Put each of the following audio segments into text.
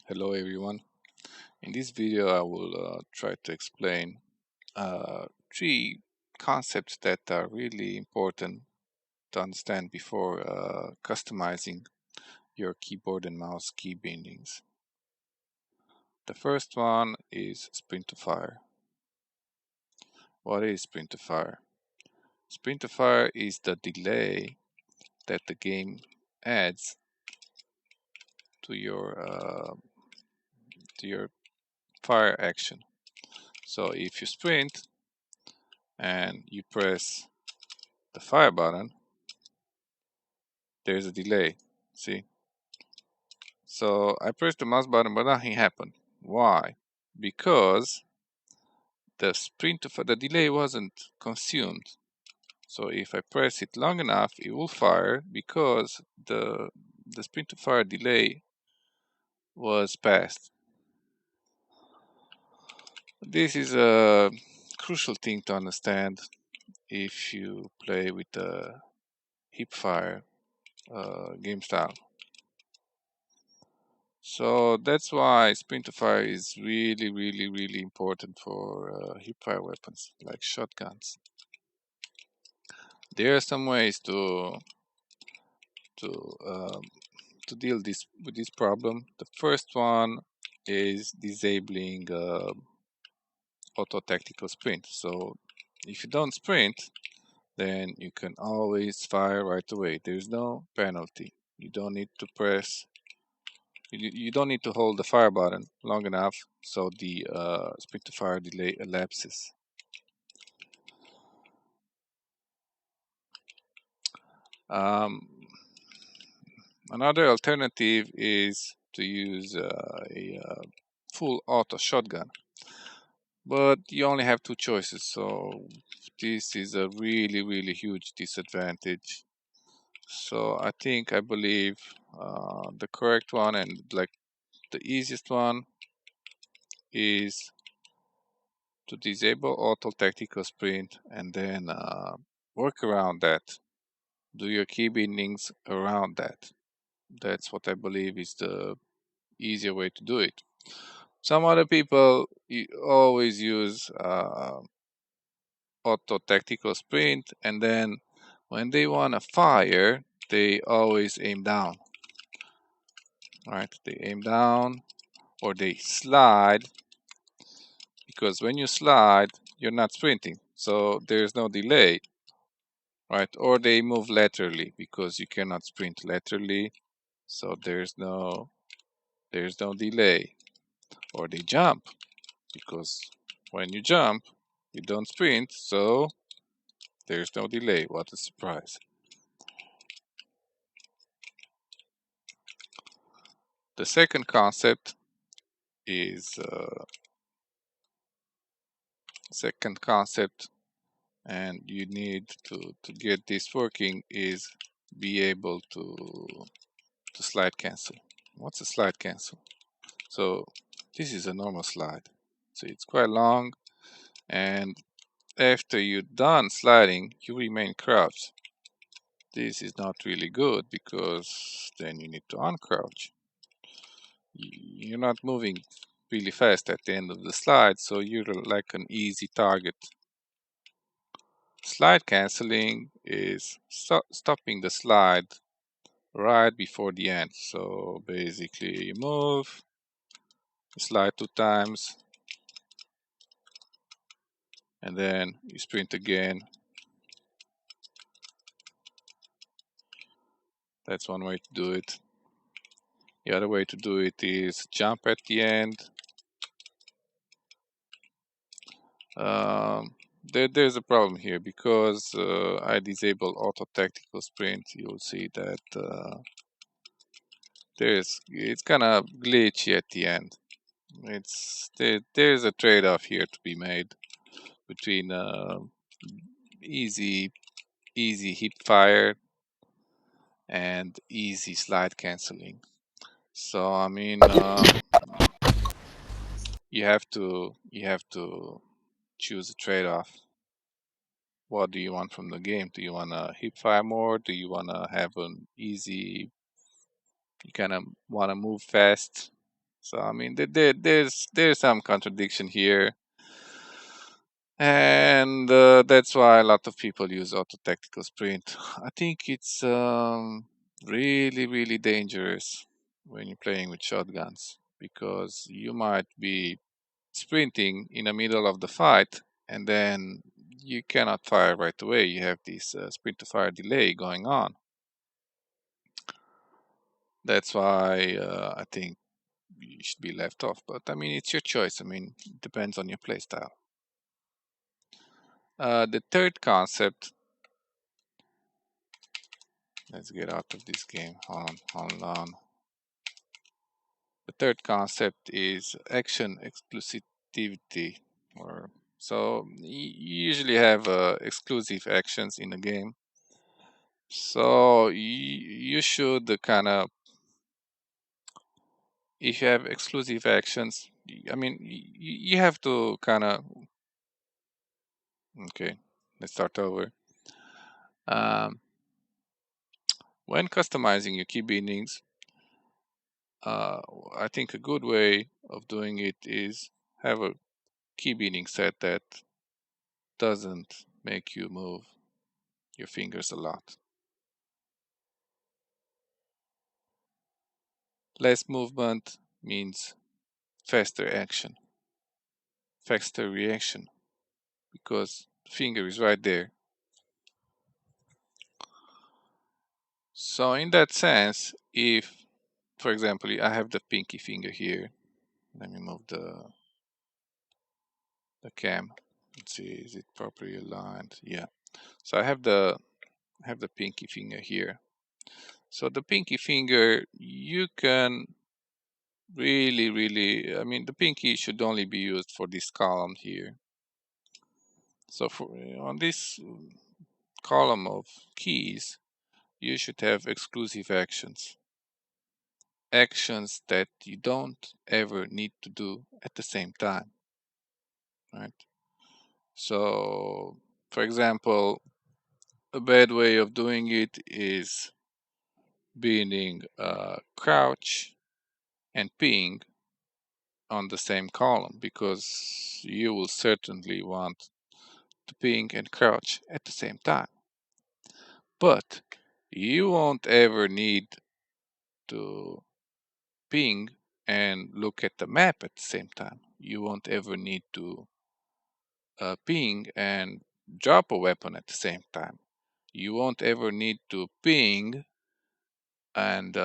Hello everyone. In this video I will try to explain three concepts that are really important to understand before customizing your keyboard and mouse key bindings. The first one is sprint to fire. What is sprint to fire? Sprint to fire is the delay that the game adds to your fire action. So if you sprint and you press the fire button, there's a delay. See? So I pressed the mouse button, but nothing happened. Why? Because the delay wasn't consumed. So if I press it long enough, it will fire because the sprint to fire delay was passed. This is a crucial thing to understand if you play with the hip fire game style. So that's why sprint to fire is really important for hip fire weapons like shotguns. There are some ways to um, to deal with this problem. The first one is disabling auto tactical sprint. So if you don't sprint, then you can always fire right away. There's no penalty. You don't need to press. You don't need to hold the fire button long enough so the sprint to fire delay elapses. Another alternative is to use a full auto shotgun, but you only have two choices, so this is a really huge disadvantage. So I believe the correct one and like the easiest one is to disable auto tactical sprint and then work around that. Do your key bindings around that. That's what I believe is the easier way to do it. Some other people always use auto tactical sprint, and then when they want to fire, they always aim down. Right? They aim down or they slide, because when you slide, you're not sprinting, so there's no delay. Right? Or they move laterally because you cannot sprint laterally, so there's no delay. Or they jump because when you jump, you don't sprint, so there's no delay. What a surprise. The second concept is and you need to get this working, is be able to slide cancel. What's a slide cancel? So this is a normal slide. So it's quite long, and after you're done sliding, you remain crouched. This is not really good because then you need to uncrouch. You're not moving really fast at the end of the slide, so you're like an easy target. Slide canceling is stopping the slide right before the end. So basically you move, slide 2 times, and then you sprint again. That's one way to do it. The other way to do it is jump at the end. There's a problem here because I disable auto tactical sprint. You'll see that it's kind of glitchy at the end. There's a trade-off here to be made between easy hip fire and easy slide canceling. So I mean, you have to choose a trade-off. What do you want from the game? Do you want to hip fire more? Do you want to have an easy? You kind of want to move fast, So I mean, there's some contradiction here, and that's why a lot of people use auto tactical sprint. I think it's really dangerous when you're playing with shotguns, because you might be sprinting in the middle of the fight, and then you cannot fire right away. You have this sprint to fire delay going on. That's why I think you should be left off. But I mean, it's your choice. I mean, it depends on your playstyle. The third concept. Let's get out of this game. Hold on. The third concept is action exclusivity. Or so you usually have exclusive actions in the game. So you should kind of, if you have exclusive actions, I mean, you have to kind of, okay, let's start over. Um, when customizing your key bindings, uh, I think a good way of doing it is have a key binding set that doesn't make you move your fingers a lot. Less movement means faster action, faster reaction, because the finger is right there. So in that sense, if, for example, I have the pinky finger here, let me move the cam. Let's see, is it properly aligned? Yeah. So I have the pinky finger here. So the pinky finger, you can really, I mean, the pinky should only be used for this column here. So for on this column of keys, you should have exclusive actions. Actions that you don't ever need to do at the same time, right? So, for example, a bad way of doing it is being crouch and ping on the same column, because you will certainly want to ping and crouch at the same time. But you won't ever need to ping and look at the map at the same time. You won't ever need to ping and drop a weapon at the same time. You won't ever need to ping and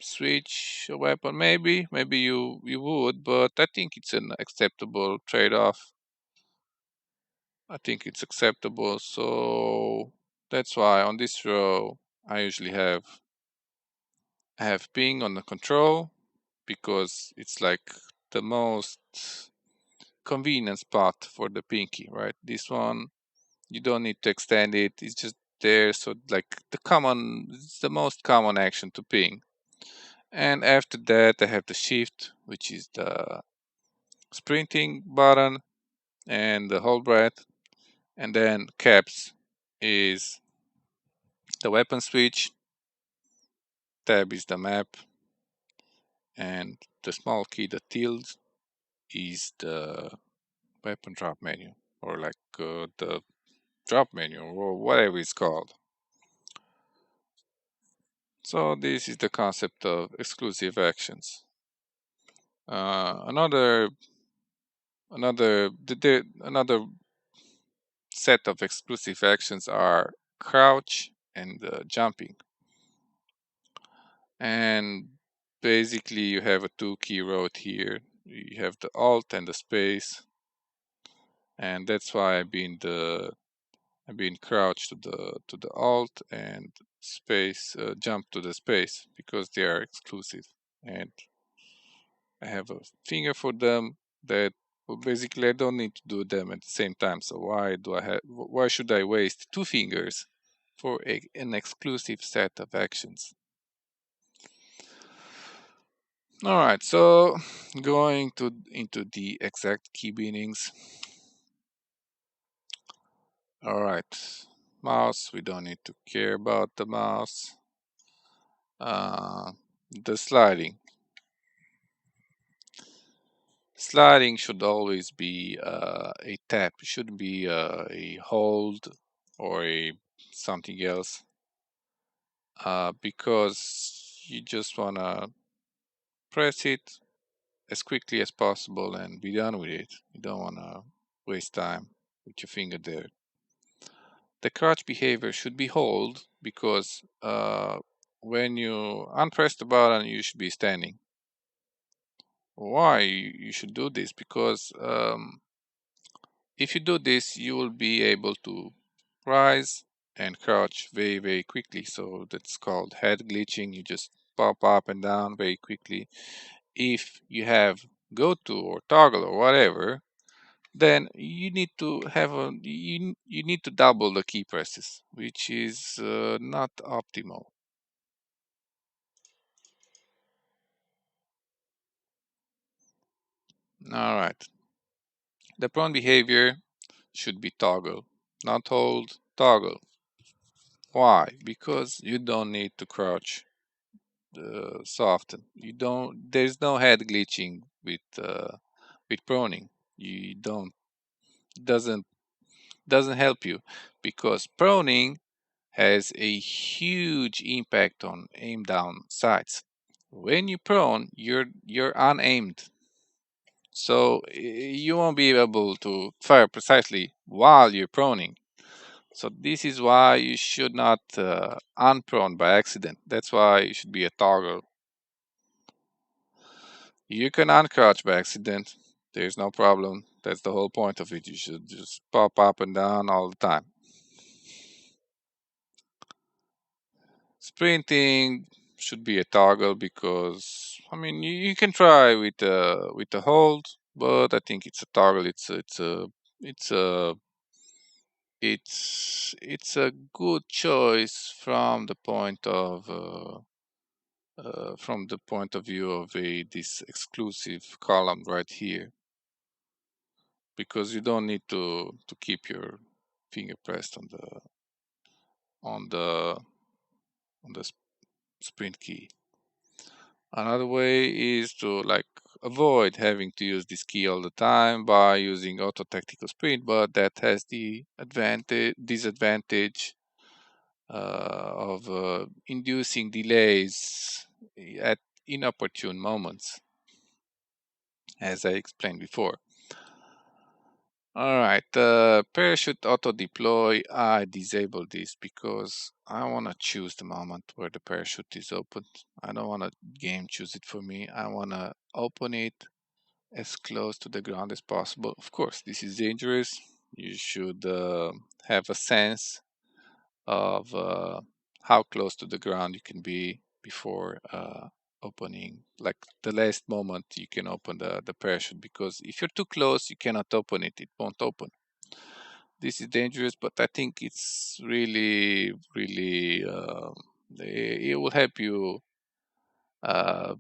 switch a weapon. Maybe you would, but I think it's an acceptable trade-off. I think it's acceptable. So that's why on this row I usually have ping on the control, because it's like the most convenient spot for the pinky, right? This one, you don't need to extend it, it's just there. So like it's the most common action to ping. And after that I have the shift, which is the sprinting button, and the hold breath, and then caps is the weapon switch, tab is the map, and the small key, the tilde, is the weapon drop menu, or like the drop menu, or whatever it's called. So this is the concept of exclusive actions. Another set of exclusive actions are crouch and jumping. And basically you have a two key road here. You have the alt and the space, and that's why I've been crouched to the alt, and space jump to the space, because they are exclusive, and I have a finger for them that, well, basically I don't need to do them at the same time. So why should I waste two fingers for an exclusive set of actions? All right, so going into the exact key bindings. All right, mouse, we don't need to care about the mouse. The sliding. Sliding should always be a tap. It shouldn't be a hold or a something else, because you just wanna press it as quickly as possible and be done with it. You don't wanna waste time with your finger there. The crouch behavior should be hold, because when you unpress the button, you should be standing. Why you should do this? Because if you do this, you will be able to rise and crouch very, very quickly. So that's called head glitching. You just pop up and down very quickly. If you have go to or toggle or whatever, then you need to have you need to double the key presses, which is not optimal. All right. The prone behavior should be toggle, not hold, toggle. Why? Because you don't need to crouch so often. You don't. There's no head glitching with proning. You don't. Doesn't doesn't help you, because proning has a huge impact on aim down sights. When you prone, you're unaimed, so you won't be able to fire precisely while you're proning. So this is why you should not unprone by accident. That's why it should be a toggle. You can uncrouch by accident. There's no problem. That's the whole point of it. You should just pop up and down all the time. Sprinting should be a toggle, because I mean you can try with the hold, but I think it's a toggle. It's a it's a good choice from the point of view of a this exclusive column right here, because you don't need to keep your finger pressed on the on the sprint key. Another way is to like avoid having to use this key all the time by using auto tactical sprint, but that has the advantage disadvantage of inducing delays at inopportune moments, as I explained before. All right, parachute auto deploy. I disable this because I want to choose the moment where the parachute is opened. I don't want to game choose it for me. I want to open it as close to the ground as possible. Of course, this is dangerous. You should have a sense of how close to the ground you can be before opening, like the last moment you can open the parachute, because if you're too close, you cannot open it. It won't open. This is dangerous, but I think it's really, really, it will help you uh,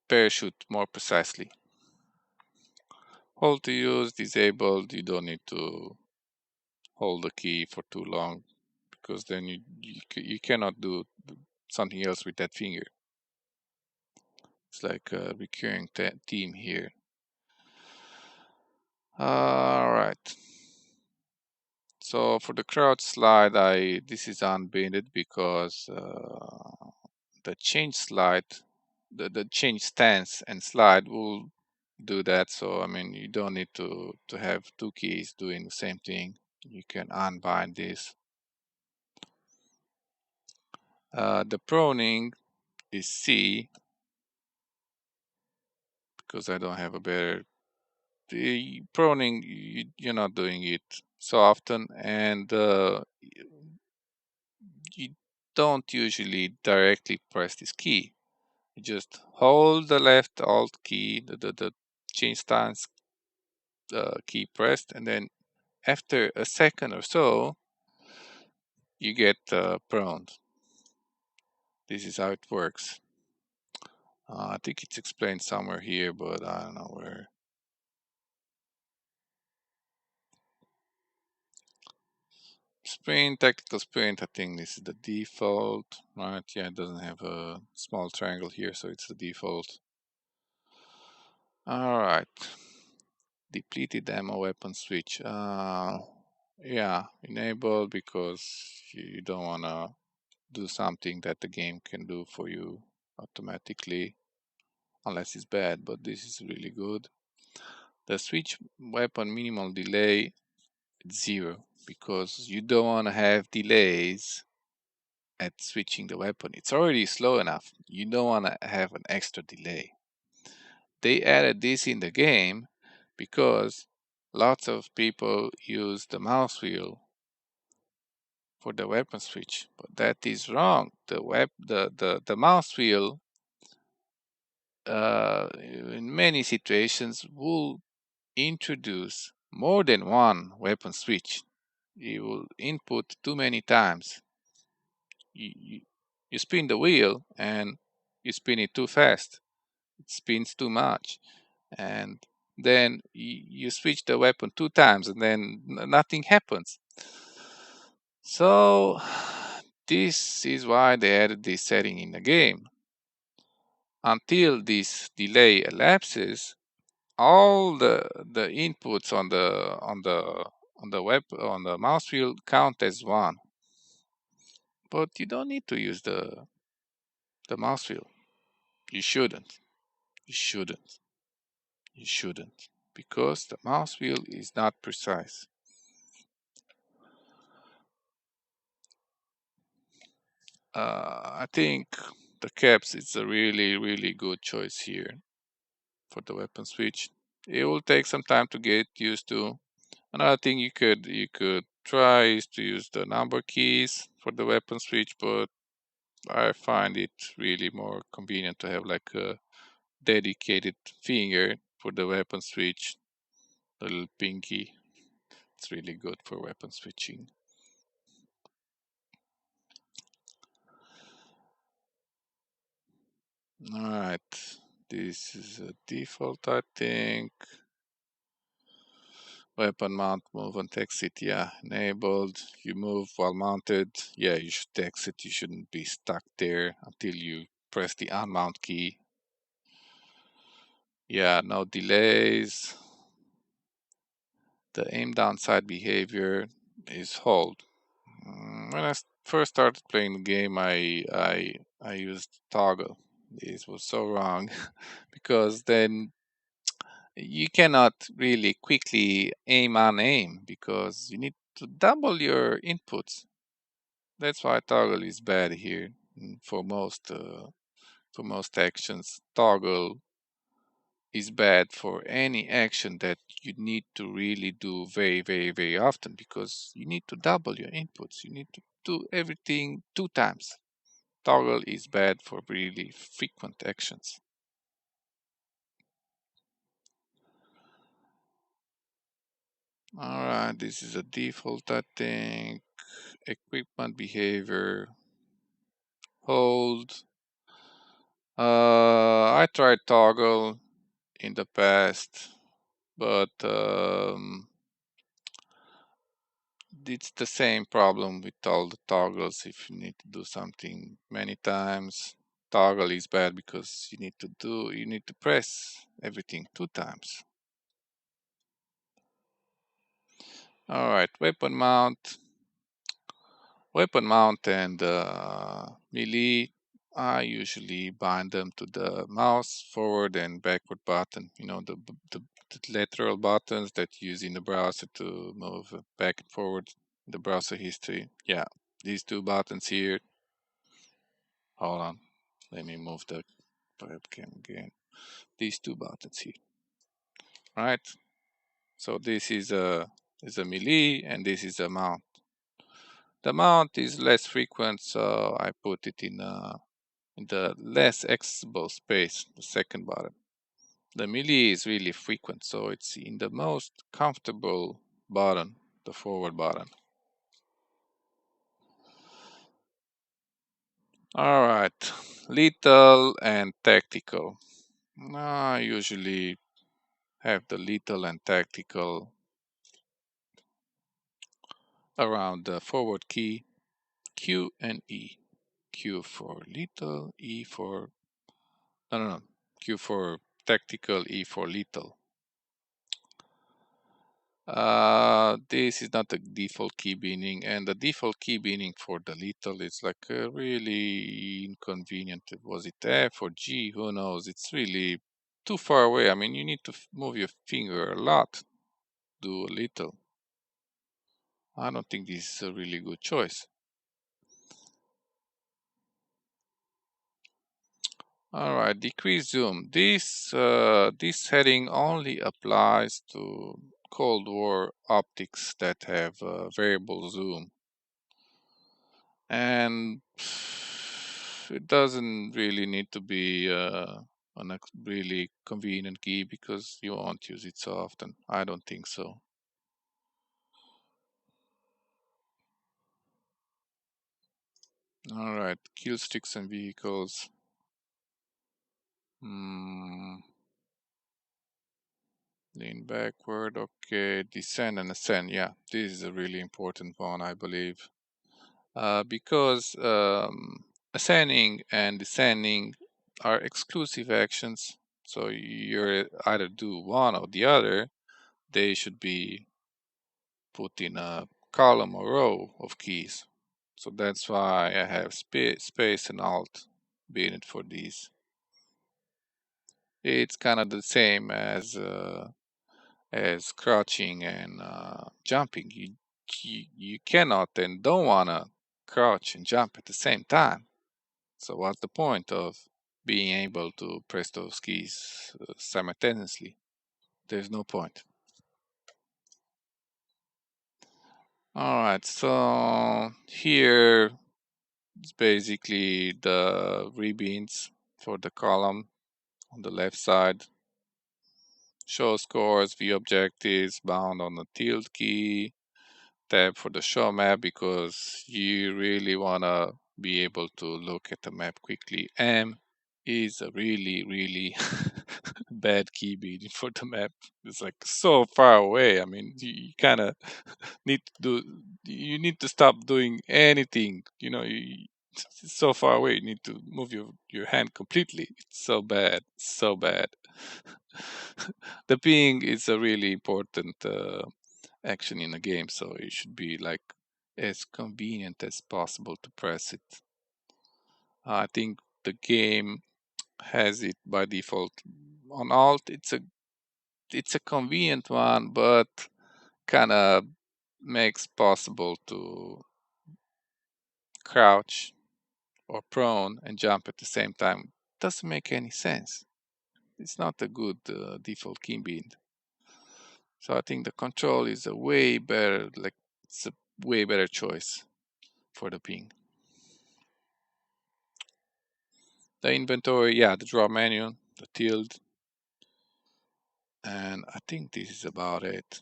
parachute more precisely. Hold to use, disabled, you don't need to hold the key for too long, because then you cannot do something else with that finger. It's like a recurring theme here. All right. So for the crowd slide, this is unbinded because the change slide, the change stance and slide will do that. So I mean, you don't need to have two keys doing the same thing. You can unbind this. The proning is C, because I don't have a better. The proning, you're not doing it so often, and you don't usually directly press this key. You just hold the left Alt key, the change stance key pressed, and then after a second or so, you get proned. This is how it works. I think it's explained somewhere here, but I don't know where. Sprint, tactical sprint, I think this is the default, right? Yeah, it doesn't have a small triangle here, so it's the default. All right. Depleted ammo weapon switch. Yeah, enable because you don't want to do something that the game can do for you automatically, unless it's bad, but this is really good. The switch weapon minimal delay 0 because you don't want to have delays at switching the weapon. It's already slow enough. You don't want to have an extra delay. They added this in the game because lots of people use the mouse wheel for the weapon switch, but that is wrong. The mouse wheel in many situations will introduce more than one weapon switch. You will input too many times. You spin the wheel and you spin it too fast. It spins too much. And then you switch the weapon 2 times and then nothing happens. So this is why they added this setting in the game. Until this delay elapses, all the inputs on the mouse wheel count as one. But you don't need to use the mouse wheel. You shouldn't. You shouldn't. You shouldn't. Because the mouse wheel is not precise. I think the caps is a really good choice here for the weapon switch. It will take some time to get used to. Another thing you could try is to use the number keys for the weapon switch, but I find it really more convenient to have like a dedicated finger for the weapon switch, the little pinky. It's really good for weapon switching. Alright, this is a default, I think. Weapon mount, move and exit, yeah, enabled. You move while mounted, yeah, you should exit. You shouldn't be stuck there until you press the unmount key. Yeah, no delays. The aim down sight behavior is hold. When I first started playing the game, I used toggle. This was so wrong because then you cannot really quickly aim on aim because you need to double your inputs. That's why toggle is bad here for most actions. Toggle is bad for any action that you need to really do very often because you need to double your inputs. You need to do everything 2 times. Toggle is bad for really frequent actions. Alright, this is a default, I think. Equipment behavior. Hold. I tried toggle in the past, but it's the same problem with all the toggles. If you need to do something many times, toggle is bad because you need to press everything 2 times. All right, weapon mount and melee. I usually bind them to the mouse forward and backward button. You know, the lateral buttons that you use in the browser to move back and forward in the browser history. Yeah, these 2 buttons here. Hold on, let me move the webcam again. These 2 buttons here, right? So this is a melee and this is a mount. The mount is less frequent, so I put it in the less accessible space, the second button. The melee is really frequent, so it's in the most comfortable button, the forward button. All right, lethal and tactical. I usually have the lethal and tactical around the forward key, Q and E. Q for lethal, E for no, Q for tactical, E for lethal. This is not the default key binding, and the default key binding for the lethal is like really inconvenient. Was it F or G? Who knows? It's really too far away. I mean, you need to move your finger a lot to do a lethal. I don't think this is a really good choice. All right, decrease zoom. This setting only applies to Cold War optics that have variable zoom, and it doesn't really need to be a really convenient key because you won't use it so often. I don't think so. All right, kill sticks and vehicles. Hmm. Lean backward. Okay, descend and ascend. Yeah, this is a really important one, I believe. Because ascending and descending are exclusive actions. So you either do one or the other. They should be put in a column or row of keys. So that's why I have space and alt being it for these. It's kind of the same as crouching and jumping. You cannot and don't wanna crouch and jump at the same time. So what's the point of being able to press those keys simultaneously? There's no point. All right, so here it's basically the ribbons for the column on the left side. Show scores, view objectives, bound on the tilde key, tab for the show map because you really want to be able to look at the map quickly. M is a really bad key binding for the map. It's like so far away. I mean, you kind of need to you need to stop doing anything. It's so far away. You need to move your hand completely. It's so bad, so bad. The ping is a really important action in a game, so it should be like as convenient as possible to press it. I think the game has it by default on alt. It's a convenient one, but kind of makes possible to crouch or prone and jump at the same time. Doesn't make any sense. It's not a good default keybind. So I think the control is a way better, like it's a way better choice for the ping. The inventory, yeah, the draw menu, the tilde, and I think this is about it.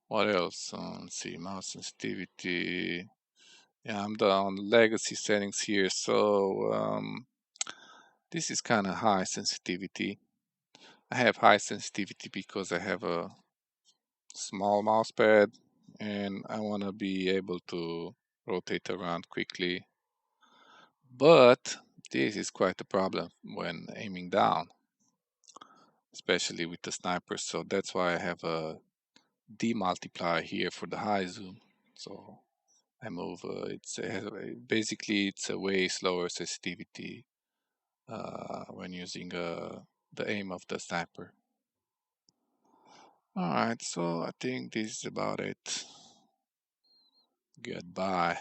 What else? Let's see, mouse sensitivity. Yeah, I'm on legacy settings here, so this is kind of high sensitivity. I have high sensitivity because I have a small mouse pad and I want to be able to rotate around quickly. But this is quite a problem when aiming down, especially with the sniper. So that's why I have a demultiply here for the high zoom. So I move. Basically it's a way slower sensitivity when using the aim of the sniper. All right, so I think this is about it. Goodbye.